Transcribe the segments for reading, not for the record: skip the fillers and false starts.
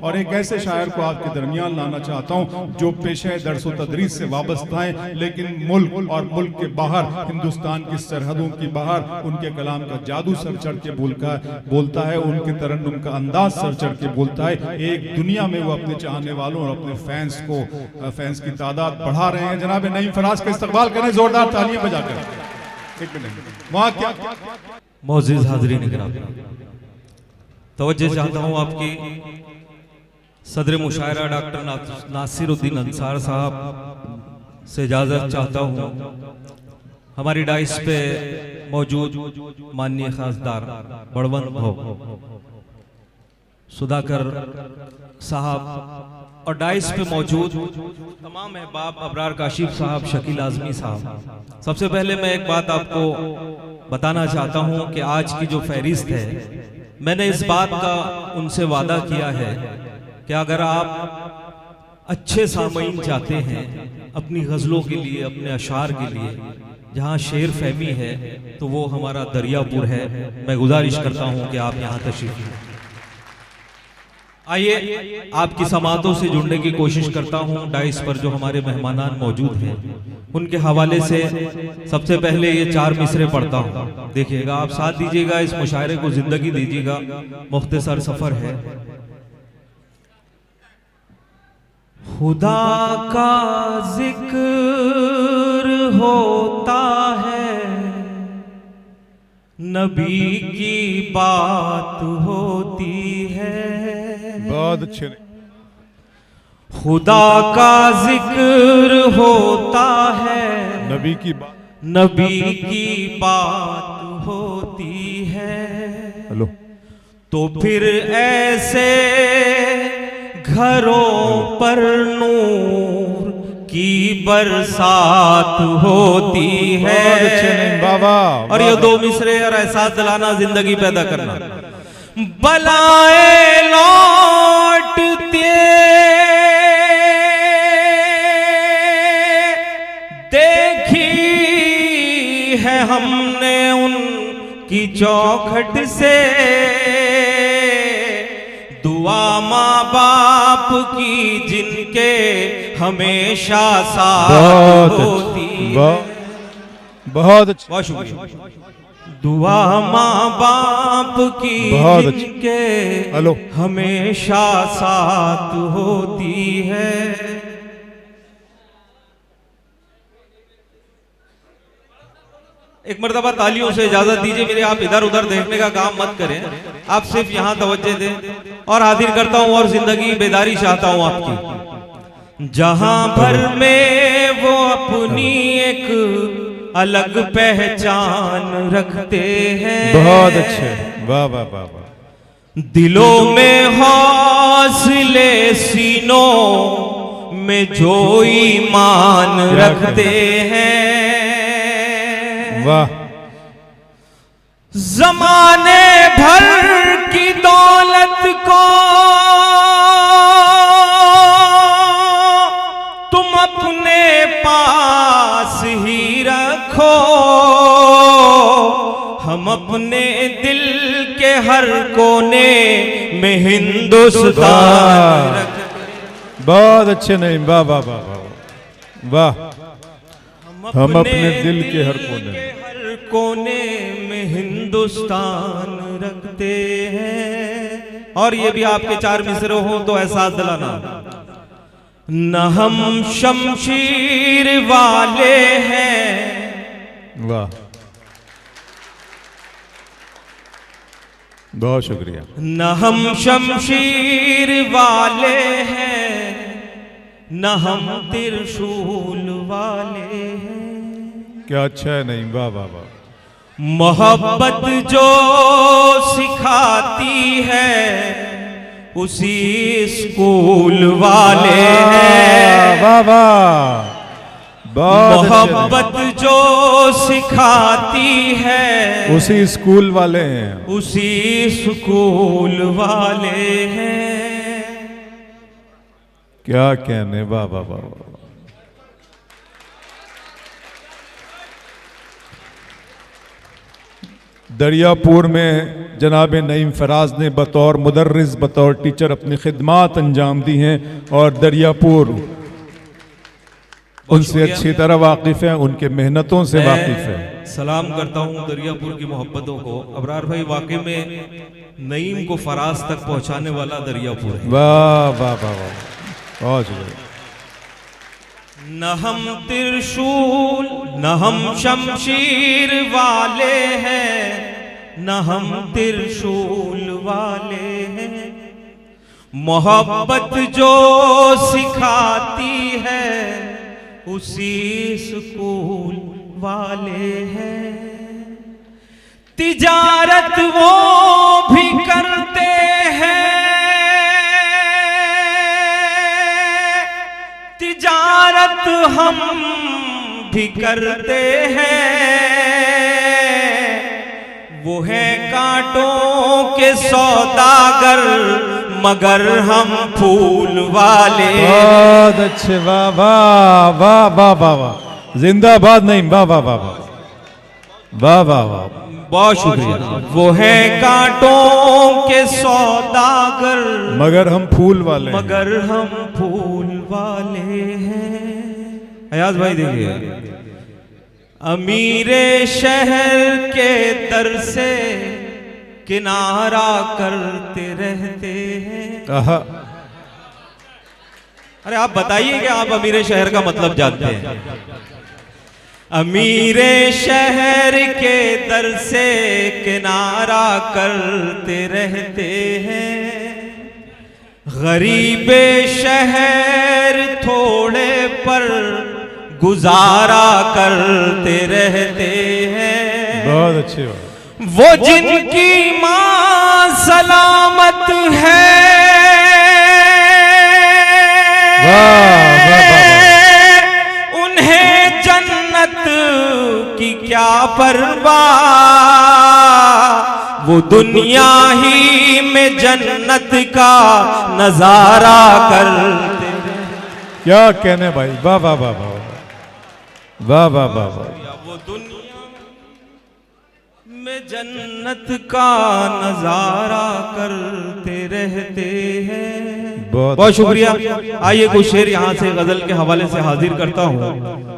और एक ऐसे शायर को आपके दरमियान लाना चाहता हूँ जो पेशे दर्स व तदरीस से वाबस्ता है, लेकिन मुल्क और मुल्क के बाहर, हिंदुस्तान की सरहदों की बाहर उनके कलाम का जादू सर चढ़ के बोलता है, उनके तरन्नुम का अंदाज सर चढ़ के बोलता है। एक दुनिया में वो अपने चाहने वालों और अपने फैंस की तादाद बढ़ा रहे हैं। जनाब नईम फराज का इस्तकबाल करें जोरदार तालियां बजाकर। एक मिनट वहां क्या मोअज़्ज़िज़ हाज़रीन किराम, तवज्जो चाहता हूँ आपकी सदर मुशायरा डॉक्टर नासिरुद्दीन अंसार साहब से इजाज़त चाहता हूँ। हमारी डाइस पे मौजूद माननीय खासदार बड़वंत भव सुधाकर साहब और डाइस पे मौजूद तमाम अहबाब अबरार काशिफ साहब, शकील आज़मी साहब, सबसे पहले मैं एक बात आपको बताना चाहता हूं कि आज की जो फहरिस्त है, मैंने इस बात का उनसे वादा किया है कि अगर आप अच्छे सामईन चाहते हैं अपनी गज़लों के लिए, अपने अशार के लिए, जहां शेर फहमी है तो वो हमारा दरियापुर है। मैं गुजारिश करता हूं कि आप यहां तशरीफ लें। आइए आपकी समातों से जुड़ने की कोशिश करता हूं। डाइस पर जो हमारे मेहमानान मौजूद हैं उनके हवाले से सबसे पहले ये 4 मिसरे पढ़ता हूं, देखिएगा, आप साथ दीजिएगा, इस मुशायरे को जिंदगी दीजिएगा। मुख्तसर सफर है। खुदा का जिक्र होता है, नबी की बात होती है। बहुत अच्छे। खुदा का जिक्र होता है, नबी की बात होती है। हेलो। तो फिर ऐसे घरों पर नूर की बरसात होती है। बाबा और ये 2 मिसरे और एहसास दिलाना, जिंदगी पैदा करना। बलाए लौटते देखी है हमने उनकी चौखट से, दुआ माँ बाप की जिनके हमेशा साथ होती है। बहुत अच्छा, बहुत शुक्रिया। दुआ माँ बाप की जिनके हमेशा साथ होती है। एक मर्तबा तालियों से इजाजत दीजिए मेरे, आप इधर उधर देखने का काम मत करें, आप सिर्फ यहाँ तवज्जो दें। और हाजिर करता हूँ और जिंदगी बेदारी चाहता हूँ आपकी। जहां भर में वो अपनी एक अलग पहचान रखते हैं। बहुत अच्छे, वाह वाह वाह वाह। दिलों में हौसले, सीनों में जो ईमान रखते हैं। वाह। ज़माने भर की दौलत को तुम अपने पास ही रखो, हम अपने दिल के हर कोने में हिंदुस्तान रखते। बहुत अच्छे नहीं, वाह वाह वाह वाह। हम अपने दिल के हर कोने में हिंदुस्तान रखते हैं। और ये भी आपके 4 मिसरे हो तो एहसास दिलाना। न हम शमशीर वाले हैं। वाह, बहुत शुक्रिया। न हम शमशीर वाले हैं, न हम त्रिशूल वाले हैं। क्या अच्छा है नहीं, वाह वाह वाह। मोहब्बत जो सिखाती है उसी स्कूल वाले हैं। वाह वाह। मोहब्बत जो सिखाती है उसी स्कूल वाले हैं, उसी स्कूल वाले हैं। क्या कहने, वाह वाह वाह वाह। दरियापुर में जनाब नईम फराज ने बतौर मुदर्रिस बतौर टीचर अपनी खिदमात अंजाम दी हैं और दरियापुर उनसे अच्छी तरह वाकिफ़ है, उनके मेहनतों से वाकिफ़ है। सलाम करता हूँ दरियापुर की मोहब्बतों को। अबरार भाई वाकई में नईम को फराज तक पहुँचाने वाला दरियापुर है। वाह वाह वाह वाह, बहुत शुक्रिया। न हम त्रिशूल न हम शमशीर वाले हैं, न हम त्रिशूल वाले हैं, मोहब्बत जो सिखाती है उसी स्कूल वाले हैं। तिजारत वो भी करते हैं, तिजारत हम भी करते हैं, वो है कांटों के सौदागर मगर हम फूल वाले। बहुत अच्छे, वाह वाह वाह वाह वाह वाह, जिंदाबाद नहीं, वाह वाह वाह वाह वाह वाह वाह, बहुत शुक्रिया। वो है कांटों के सौदागर मगर हम फूल वाले हैं। मगर हम फूल वाले हैं। अयाज भाई देखिए, अमीरे शहर के दर से किनारा करते रहते हैं। आहा, अरे आप बताइए कि आप अमीरे शहर का मतलब जानते हैं? अमीरे शहर के दर से किनारा करते रहते हैं, गरीबे शहर थोड़े पर गुजारा करते रहते हैं। बहुत अच्छी बात। वो जिनकी मां सलामत है, वाह वाह वाह, उन्हें जन्नत की क्या परवाह, वो दुनिया ही में जन्नत का नजारा करते। क्या कहने भाई, वाह वाह वाह वाह वाह वाह वाह वाह, वो दुनिया में जन्नत का नजारा करते रहते हैं। बहुत शुक्रिया। आइए कुछ शेर यहाँ से गजल के हवाले से हाजिर करता हूँ।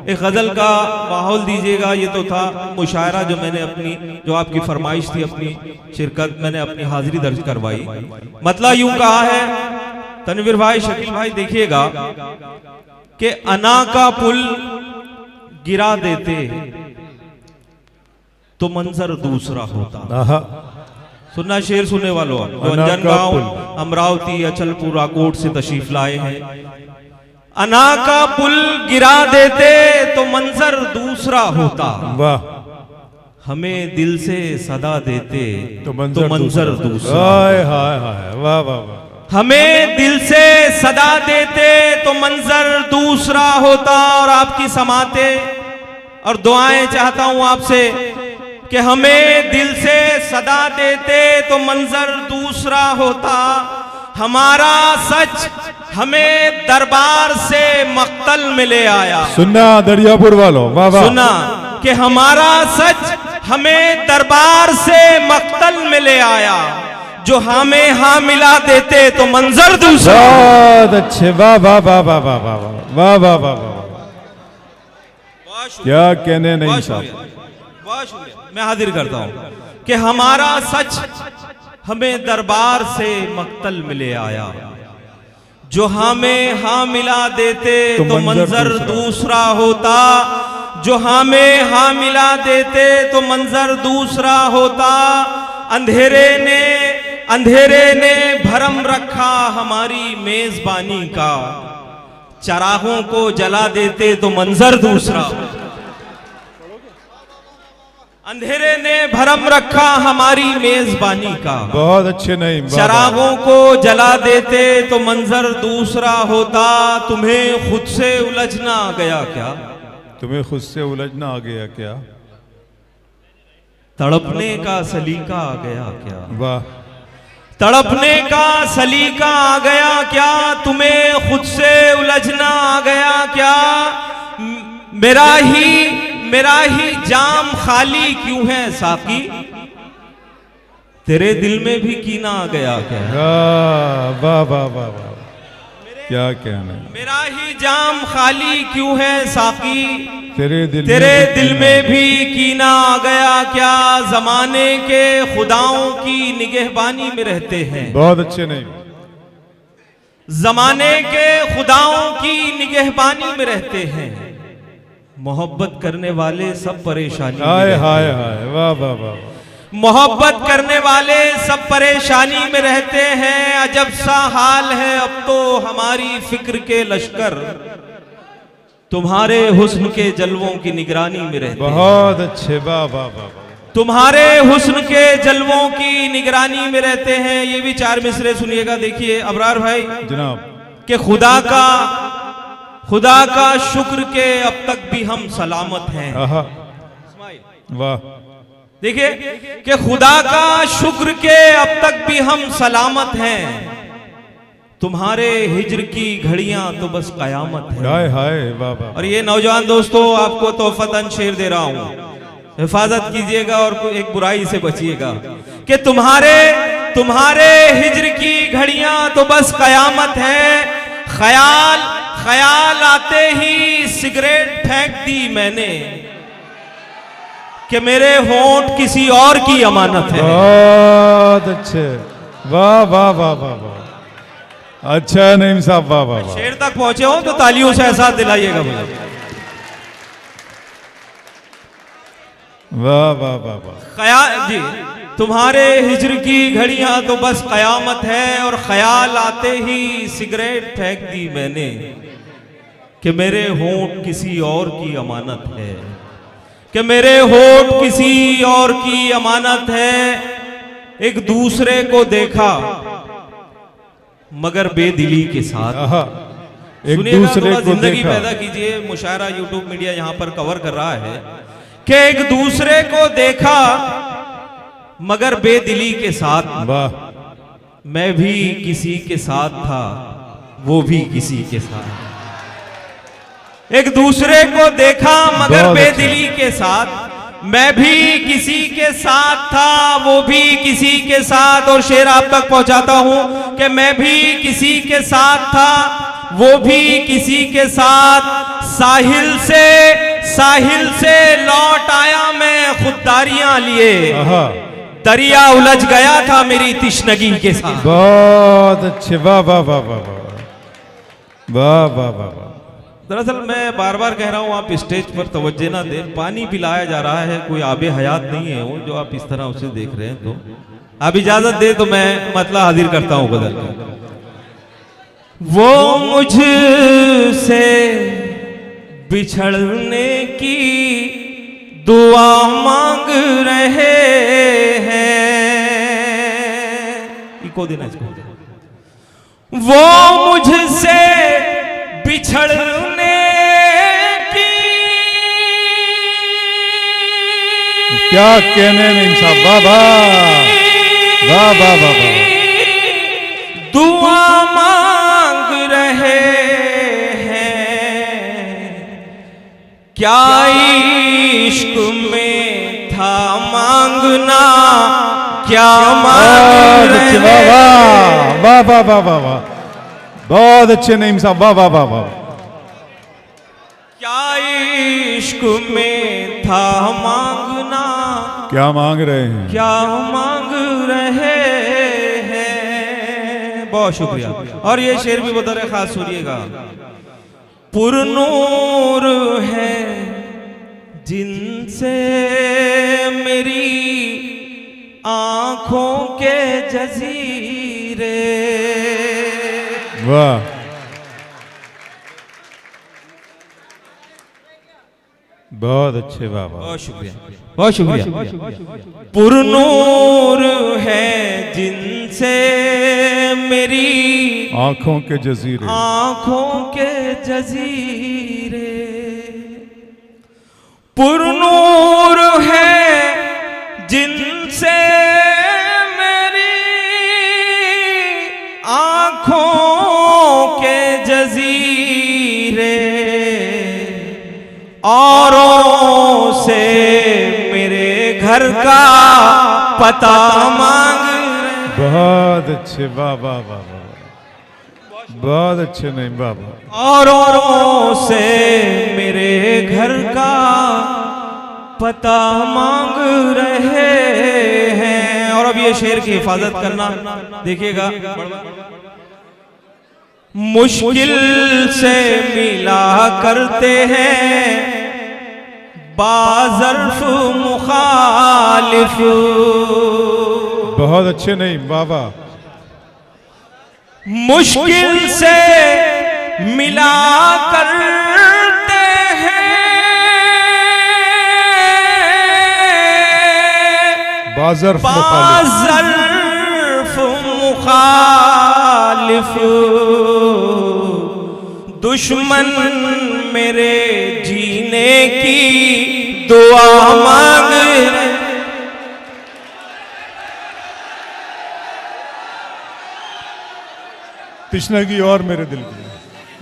एक गजल का माहौल दीजिएगा। ये तो था मुशायरा जो मैंने अपनी, जो आपकी फरमाइश थी, अपनी शिरकत मैंने अपनी हाजिरी दर्ज करवाई। मतलब यूं कहा है तनवीर भाई, शकील भाई, देखिएगा कि अना का पुल गिरा देते तो मंजर दूसरा होता। आहा, सुनना शेर सुनने वालों, जो अंजन गांव, अमरावती, अचलपुर, आकोट से तशरीफ लाए हैं। अना का पुल गिरा देते तो मंजर दूसरा होता, वाह, हमें दिल से सदा देते तो मंजर दूसरा। हाय हाय हाय, वाह वाह वाह, हमें दिल से सदा देते तो मंजर दूसरा होता। और आपकी समाते और दुआएं चाहता हूं आपसे कि हमें दिल से सदा देते तो मंजर दूसरा होता। हमारा सच हमें दरबार से मक्तल में ले आया। सुनना दरियापुर वालों, वाह वाह, सुना कि हमारा सच हमें दरबार से मक्तल में ले आया। जो हमें हाँ मिला देते तो मंजर दूसरा। बहुत अच्छे, वाह वाह वाह वाह वाह वाह वाह वाह वाह वाह, क्या कहने नहीं साहब। बहुत शुक्रिया। मैं हाजिर करता हूं कि हमारा सच हमें दरबार से मक्तल में ले आया। जो हमें हाँ मिला देते तो मंजर दूसरा होता। जो हमें हाँ मिला देते तो मंजर दूसरा होता। अंधेरे ने भरम रखा हमारी मेजबानी का। चरागों को जला देते तो मंजर दूसरा। अंधेरे ने भरम रखा हमारी मेजबानी का। बहुत अच्छे नहीं, चरागों को जला देते तो मंजर दूसरा होता। तुम्हें खुद से उलझना आ गया क्या? तुम्हें खुद से उलझना आ गया क्या? तड़पने का सलीका आ गया क्या? वाह, तड़पने का सलीका आ गया क्या? तुम्हें खुद से उलझना आ गया क्या? मेरा ही जाम खाली क्यों है साकी? तेरे दिल में भी कीना आ गया क्या? वाह वाह वाह वाह, क्या कहना है। मेरा ही जाम खाली क्यों है साकी, तेरे दिल में भी कीना आ गया क्या? जमाने के खुदाओं की निगहबानी में रहते हैं। बहुत अच्छे नहीं, जमाने के खुदाओं की निगहबानी में रहते हैं। मोहब्बत करने वाले सब परेशानी में हाय रहते हाय हैं। हाय, वाह वाह वाह, मोहब्बत करने वाले सब परेशानी में रहते हैं। अजब सा हाल है अब तो हमारी फिक्र के लश्कर तुम्हारे हुस्न के जलवों की निगरानी में रहते हैं। बहुत अच्छे, वाह वाह वाह, तुम्हारे हुस्न के जलवों की निगरानी में रहते हैं। ये भी 4 मिसरे सुनिएगा। देखिए अबरार भाई जनाब, कि खुदा का शुक्र के अब तक भी हम सलामत हैं। आहा, वाह, देखिए कि खुदा का शुक्र के अब तक भी हम सलामत हैं। तुम्हारे हिज्र की घड़ियां तो बस कयामत है। हाय हाय, वाह वाह, और ये नौजवान दोस्तों आपको तोहफतन शेर दे रहा हूं, हिफाजत कीजिएगा और एक बुराई से बचिएगा कि तुम्हारे हिज्र की घड़ियां तो बस कयामत है। ख्याल आते ही सिगरेट फेंक दी मैंने कि मेरे होंठ किसी और की अमानत है। बहुत अच्छे, वाह वाह वाह वाह वाह, अच्छा है नईम साहब, वाह वाह वाह, शेर तक पहुंचे हो तो तालियों से एहसास दिलाइएगा मुझे। वाह वाह वाह वाह, जी, तुम्हारे हिज्र की घड़ियां तो बस कयामत है। और ख्याल आते ही सिगरेट फेंक दी मैंने कि मेरे होंठ किसी और की अमानत है, कि मेरे होंठ किसी और की अमानत है। एक दूसरे को देखा मगर बेदिली के साथ। आहा, एक सुनिएगा, दूसरे थोड़ा को जिंदगी देखा, पैदा कीजिए। मुशायरा यूट्यूब मीडिया यहां पर कवर कर रहा है कि एक दूसरे को देखा मगर बेदिली के साथ। वाह, मैं भी किसी के साथ था, वो भी किसी के साथ। एक दूसरे को देखा मगर बहुत बेदिली के साथ। मैं भी किसी के साथ था, वो भी किसी के साथ। और शेर आप तक पहुंचाता हूं कि मैं भी किसी के साथ था, वो भी किसी के साथ। साहिल से लौट आया मैं खुददारियां लिए, आहा, दरिया उलझ गया था मेरी तिश्नगी के साथ। बहुत अच्छे, वाह वाह वाह वाह वाह, वाह वाह वाह वाह, दरअसल मैं बार बार कह रहा हूं आप स्टेज पर तवज्जो ना दें। पानी पिलाया जा रहा है, कोई आबे हयात नहीं है वो जो आप इस तरह उसे देख रहे हैं। तो आप इजाजत दे तो मैं मतलब हाजिर करता हूं बदल कर। वो मुझसे बिछड़ने की दुआ मांग रहे हैं। इको देना इसको। वो मुझसे बिछड़ने की, क्या कहने नहीं साहब, वाह वाह वाह वाह वाह वाह, दुआ मांग रहे हैं। क्या इश्क में था मांगना, क्या मांग रहे वाह वाह वाह वाह वाह वाह, बहुत अच्छे नईम साहब, वाह वाह वाह वाह, क्या इश्क में था मांगना, क्या मांग रहे हैं, क्या मांग रहे हैं। बहुत शुक्रिया। और ये शेर भी बतौर खास सुनिएगा। पुरनूर है जिनसे मेरी आंखों के जजीरे। वाह, बहुत अच्छे, वाह वाह, बहुत शुक्रिया, बहुत शुक्रिया। पुरनूर है जिनसे मेरी आंखों के जजीरे, आंखों के जजीरे। पुरनूर है जिनसे मेरी आंखों के जजीरे। औरों से मेरे घर का पता मांग बहुत अच्छे, वाह वाह वाह वाह, बहुत अच्छे नहीं बाबा। औरों से मेरे घर का पता मांग रहे हैं। और अब ये शेर की हिफाजत करना, देखिएगा, मुश्किल से मिला करते हैं बाज़र्फ मुखालिफ। बहुत अच्छे नहीं बाबा। मुश्किल से मिला करते हैं बाज़र्फ मुखालिफ। दुश्मन मेरे जीने की दुआ मांग रहे। कृष्ण की और मेरे दिल की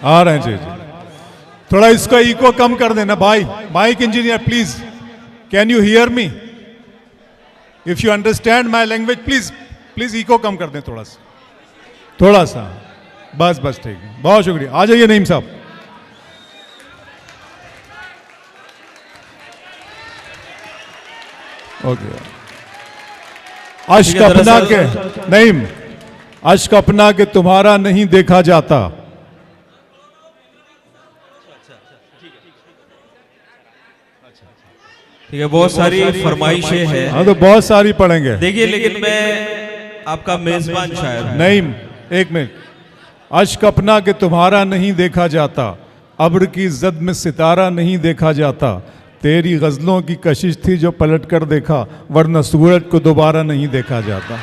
आ रहे हैं जी जी। थोड़ा इसका इको कम कर देना भाई। Mike engineer please, can you hear me? If you understand my language please please echo कम कर दें थोड़ा सा, थोड़ा सा, बस बस ठीक है, बहुत शुक्रिया। आ जाइए नईम साहब। ओके, अश्क अपना के नईम, अश्क अपना के तुम्हारा नहीं देखा जाता। ठीक है, बहुत सारी फरमाइशें हैं। हाँ तो बहुत सारी पढ़ेंगे। देखिए, लेकिन मैं आपका मेजबान शायर हूं। नईम एक मिनट। अश्क अपना के तुम्हारा नहीं देखा जाता, अब्र की जद में सितारा नहीं देखा जाता। तेरी गजलों की कशिश थी जो पलट कर देखा, वरना सूरज को दोबारा नहीं देखा जाता।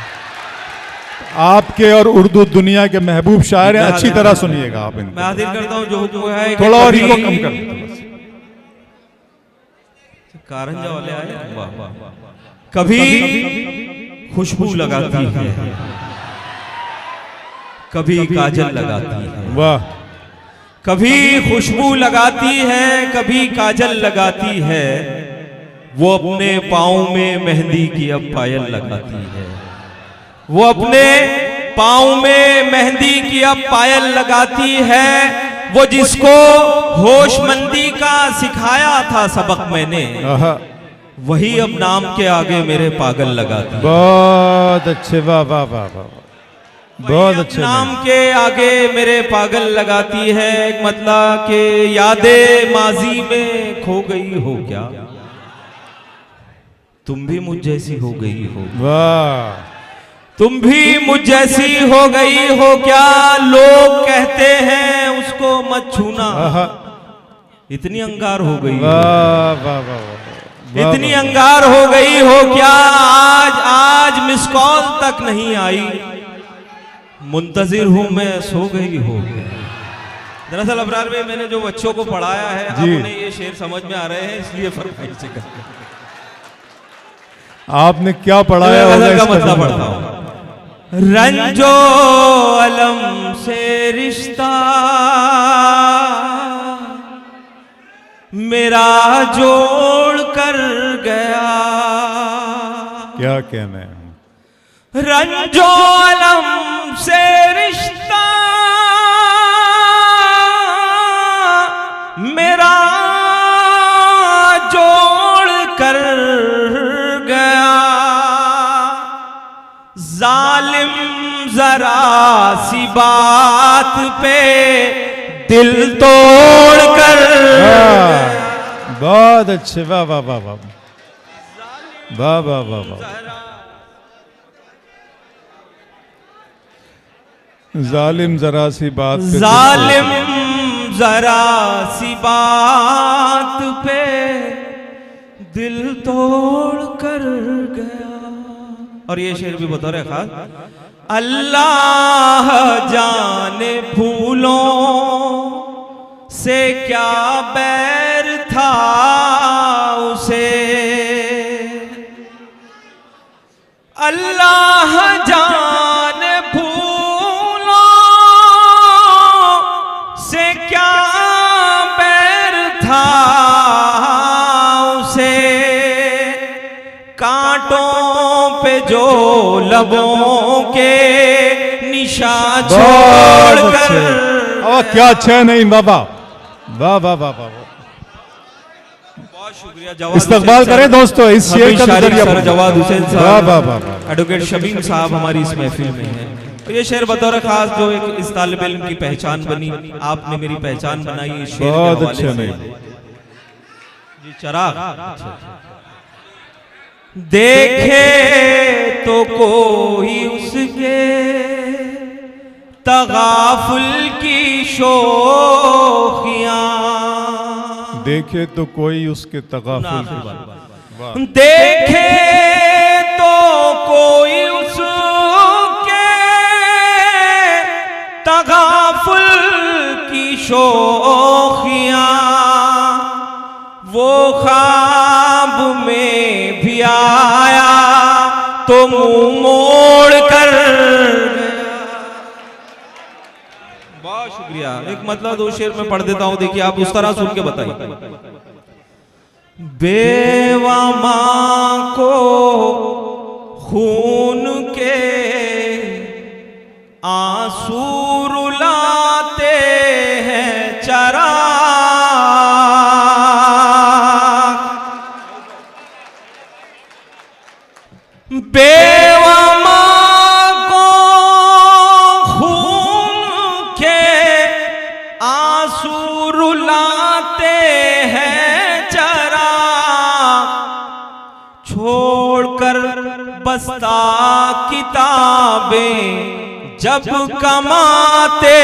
आपके और उर्दू दुनिया के महबूब शायर हैं, अच्छी तरह सुनिएगा आप इनको। मैं हाजिर करता हूं जो हुक्म है। थोड़ा और इको कम कर दो। कारंजा वाले आए, वाह वाह। कभी खुशबू लगाती है, कभी काजल लगाती है। वाह। कभी खुशबू लगाती है, कभी काजल लगाती है। वो अपने पाँव में मेहंदी की अब पायल लगाती है। वो अपने पाँव में मेहंदी की अब पायल लगाती है। वो जिसको होशमंदी का सिखाया था सबक मैंने, वही अब नाम के आगे मेरे पागल लगाती है। बहुत अच्छे, वाह वाह वाह वाह, बहुत अच्छे। नाम के आगे मेरे पागल लगाती है। एक मतलब के यादें माजी में खो गई हो क्या, तुम भी मुझ जैसी हो गई हो। वाह। तुम भी मुझ जैसी हो गई हो क्या, लोग कहते हैं उसको मत छूना। इतनी अंगार हो गई, वाह वाह वाह, इतनी अंगार हो गई हो क्या, आज मिस कॉल तक नहीं आई, मुंतजिर हूं मैं सो गई हो। दरअसल अबरार में मैंने जो बच्चों को पढ़ाया है, अब उन्हें ये शेर समझ में आ रहे हैं, इसलिए फरमाइश करते। आपने क्या पढ़ाया होगा इसका मतलब पढ़ता हूं। रंजो अलम से रिश्ता मेरा जोड़ कर गया। क्या कहना है? रंजो अलम से रिश्ता मेरा जोड़ कर गया। जालिम जरा सी बात पे दिल तोड़ कर। बहुत अच्छे, वाह वाह वाह वाह वाह वाह वाह वाह। जालिम जरा सी बात पे, जालिम जरा सी बात पे दिल तोड़ कर गया। और ये शेर भी बता रहे खास, अल्लाह जाने फूलों से क्या बैर था उसे। अल्लाह जाने फूलों से क्या बैर था उसे। कांटों पे जो लबों के निशान छोड़कर। क्या अच्छा है नहीं बाबा, वाह वाह वाह वाह। बहुत शुक्रिया। इस्तकबाल करें दोस्तों इस शेर का नजरिया। जवाद हुसैन वाह साहब, वाह वाह वाह। एडवोकेट शबीम साहब हमारी इस महफिल में हैं। और ये शेर बतौर खास जो एक इस तालिब इल्म की पहचान बनी, आपने मेरी पहचान बनाई इस शेर के बहुत हवाले अच्छा से। नहीं। जी चिराग देखे तो कोई उसके तगाफुल की शोखियां, देखे तो कोई उसके तगाफुल की वाह। देखे तो कोई उसके तगाफुल की शोखियां, वो ख्वाब में भी आया तो मुंह मोड़ कर। बहुत शुक्रिया। एक मतलब दो शेर में पढ़ देता हूं, देखिए आप उस तरह सुन के बताइए। बेवा मां को खून के आंसू रुलाते हैं चरा, बेवा मां को खून के आंसू रुलाते हैं चरा, छोड़कर बस्ता किताबें जब कमाते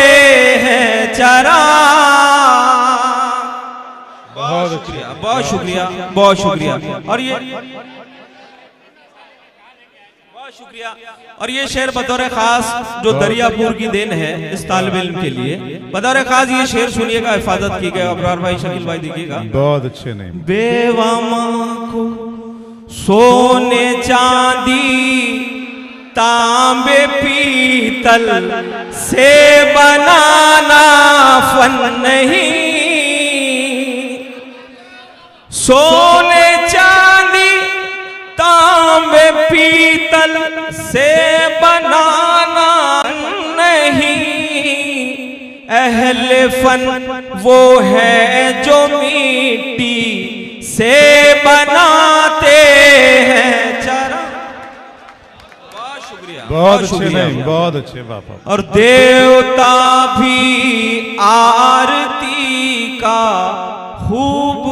हैं चरा। बहुत शुक्रिया, बहुत शुक्रिया, बहुत शुक्रिया। और ये शुक्रिया। और ये शेर बतौर खास जो दरियापुर की देन है इस तालिब इल्म के लिए, बतौर खास ये शेर सुनिएगा, हिफाजत की गई। अबरार भाई, शकील भाई देखिएगा। बहुत अच्छे नहीं। बेवा मां को सोने चांदी तांबे पीतल से बनाना फन नहीं, सोने चांदी तांबे पीतल से बनाना नहीं, अहले फन वो है जो मिट्टी से बनाते हैं चरा। बहुत शुक्रिया, बहुत अच्छे नहीं, बहुत अच्छे बाबा। और देवता भी आरती का खूब,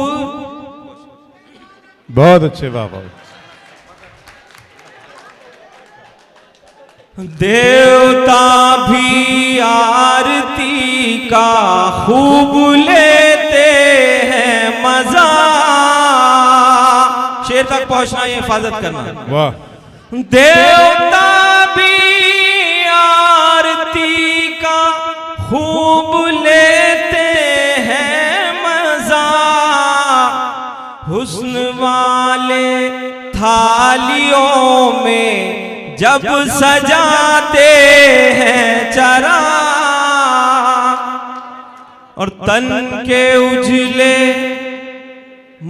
बहुत अच्छे बाबा। देवता भी आरती का खूब लेते हैं मजा। शेर तक पहुंचना, ये हिफाजत करना। वाह। देवता भी आरती का खूब लेते हैं मजा, हुस्न वाले थालियों में जब सजाते हैं चरा, और तन के उजले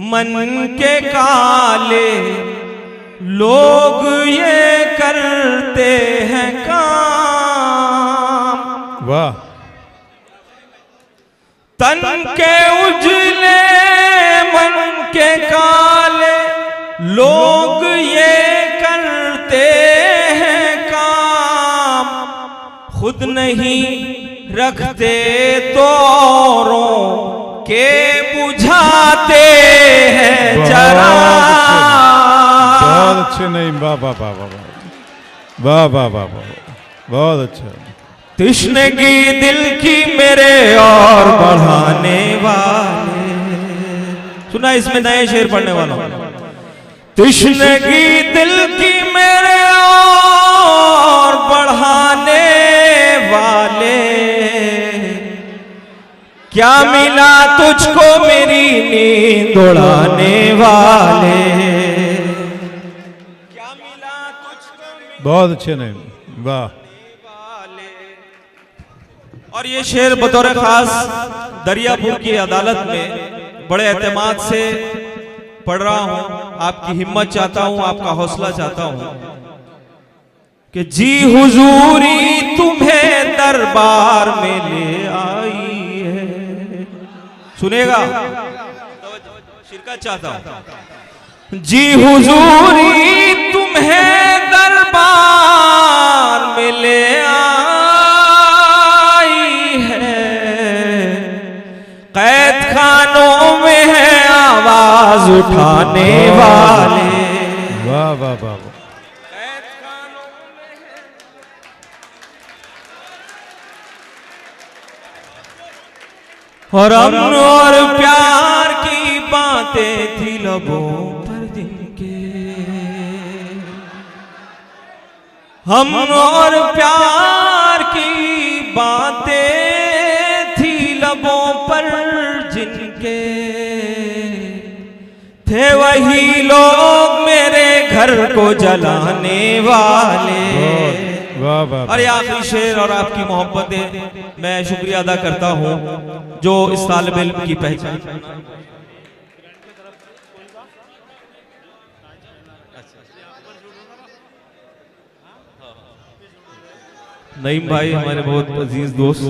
मन के काले लोग ये करते हैं काम। वाह। तन के उजले मन के काले लोग ये करते हैं काम, खुद नहीं रखते तो औरों के बुझाते हैं चरा। बहुत अच्छे नहीं। वाह वाह वाह वाह वाह वाह वाह वाह, बहुत अच्छा। तृष्णगी दिल की मेरे और बढ़ाने वाले, सुना इसमें नए शेर पढ़ने वाला हूं। तृष्णगी दिल की मेरे और बढ़ाने वाले, क्या मिला तुझको मेरी नींद उड़ाने वाले, क्या मिला तुझको। बहुत अच्छे नहीं। वाह। और ये शेर बतौर खास दरियापुर की अदालत में बड़े एतमाद से पढ़ रहा हूं। आपकी हिम्मत चाहता हूं, आपका हौसला चाहता हूं। कि जी हुजूरी तुम्हें दरबार में ले आई है। सुनेगा, शिरकत चाहता हूं। जी हुजूरी तुम्हें दरबार में ले आई है, कैद खानों में है आवाज उठाने वाले। वाह वाह वाह। और अमन और प्यार की बातें थी लबों पर जिनके, अमन और प्यार की बातें थी लबों पर जिनके, थे वही लोग मेरे घर को जलाने वाले। वाह वाह। और ये आखिरी शेर और आपकी मोहब्बतें मैं शुक्रिया अदा करता हूं जो इस तालिब इल्म की पहचान। नईम भाई हमारे बहुत अजीज दोस्त,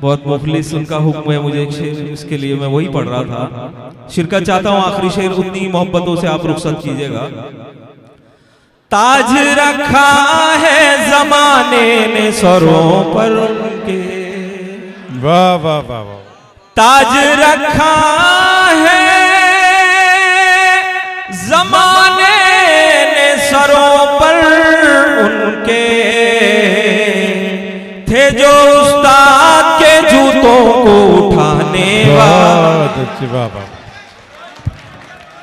बहुत मुखलिस, उनका हुक्म है मुझे एक शेर, इसके लिए मैं वही पढ़ रहा था। शिरकत चाहता हूं आखिरी शेर, उतनी मोहब्बतों से आप रुखसत कीजिएगा। ताज रखा है जमाने ने सरों पर उनके, वाह वाह वाह वाह। ताज रखा है जमाने ने सरों पर उनके, थे जो उस्ताद के जूतों को उठाने वाले। वाह वाह।